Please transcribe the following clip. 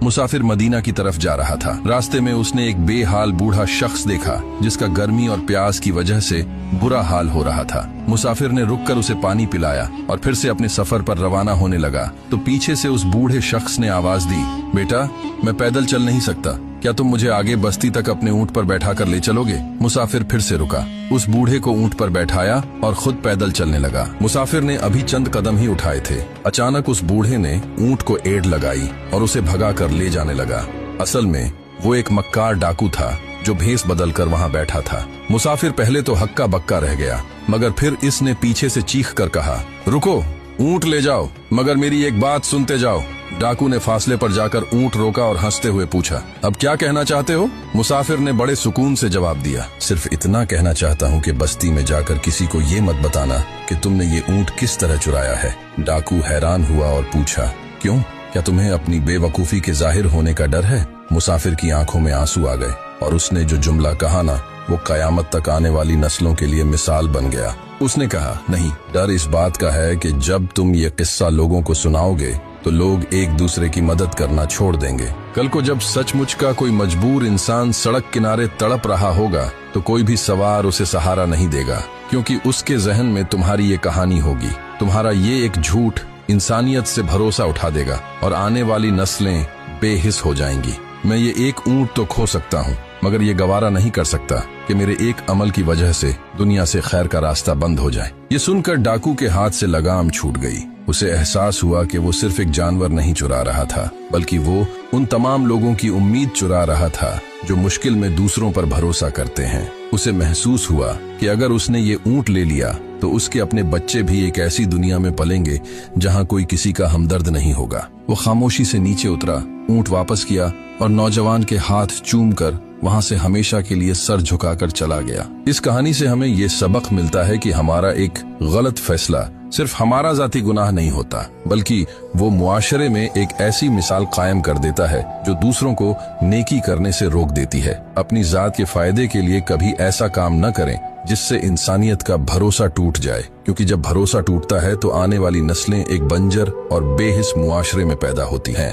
मुसाफिर Medina की तरफ जा रहा था। रास्ते में उसने एक बेहाल बूढ़ा शख्स देखा जिसका गर्मी और प्यास की वजह से बुरा हाल हो रहा था। मुसाफिर ने रुककर उसे पानी पिलाया और फिर से अपने सफर पर रवाना होने लगा तो पीछे से उस बूढ़े शख्स ने आवाज दी, बेटा, मैं पैदल चल नहीं सकता, क्या तुम मुझे आगे बस्ती तक अपने ऊंट पर बैठा कर ले चलोगे? मुसाफिर फिर से रुका, उस बूढ़े को ऊंट पर बैठाया और खुद पैदल चलने लगा। मुसाफिर ने अभी चंद कदम ही उठाए थे, अचानक उस बूढ़े ने ऊंट को एड़ लगाई और उसे भगा कर ले जाने लगा। असल में वो एक मक्कार डाकू था जो भेस बदलकर वहां बैठा था। मुसाफिर पहले तो हक्का बक्का रह गया, मगर फिर इसने पीछे से चीख कर कहा, रुको, ऊंट ले जाओ, मगर मेरी एक बात सुनते जाओ। डाकू ने फासले पर जाकर ऊंट रोका और हंसते हुए पूछा, अब क्या कहना चाहते हो? मुसाफिर ने बड़े सुकून से जवाब दिया, सिर्फ इतना कहना चाहता हूँ कि बस्ती में जाकर किसी को ये मत बताना कि तुमने ये ऊंट किस तरह चुराया है। डाकू हैरान हुआ और पूछा, क्यों, क्या तुम्हें अपनी बेवकूफी के जाहिर होने का डर है? मुसाफिर की आंखों में आंसू आ गए और उसने जो जुमला कहा ना, वो कयामत तक आने वाली नस्लों के लिए मिसाल बन गया। उसने कहा, नहीं, डर इस बात का है कि जब तुम ये किस्सा लोगों को सुनाओगे तो लोग एक दूसरे की मदद करना छोड़ देंगे। कल को जब सचमुच का कोई मजबूर इंसान सड़क किनारे तड़प रहा होगा तो कोई भी सवार उसे सहारा नहीं देगा, क्योंकि उसके जहन में तुम्हारी ये कहानी होगी। तुम्हारा ये एक झूठ इंसानियत से भरोसा उठा देगा और आने वाली नस्लें बेहिस हो जाएंगी। मैं ये एक ऊंट तो खो सकता हूँ, मगर ये गवारा नहीं कर सकता कि मेरे एक अमल की वजह से दुनिया से खैर का रास्ता बंद हो जाए। ये सुनकर डाकू के हाथ से लगाम छूट गई। उसे एहसास हुआ कि वो सिर्फ एक जानवर नहीं चुरा रहा था, बल्कि वो उन तमाम लोगों की उम्मीद चुरा रहा था जो मुश्किल में दूसरों पर भरोसा करते हैं। उसे महसूस हुआ कि अगर उसने ये ऊंट ले लिया तो उसके अपने बच्चे भी एक ऐसी दुनिया में पलेंगे जहां कोई किसी का हमदर्द नहीं होगा। वो खामोशी से नीचे उतरा, ऊंट वापस किया और नौजवान के हाथ चूमकर वहां से हमेशा के लिए सर झुकाकर चला गया। इस कहानी से हमें ये सबक मिलता है कि हमारा एक गलत फैसला सिर्फ हमारा जाती गुनाह नहीं होता, बल्कि वो मुआशरे में एक ऐसी मिसाल कायम कर देता है जो दूसरों को नेकी करने से रोक देती है। अपनी जात के फायदे के लिए कभी ऐसा काम न करें जिससे इंसानियत का भरोसा टूट जाए, क्योंकि जब भरोसा टूटता है तो आने वाली नस्लें एक बंजर और बेहिस मुआशरे में पैदा होती हैं।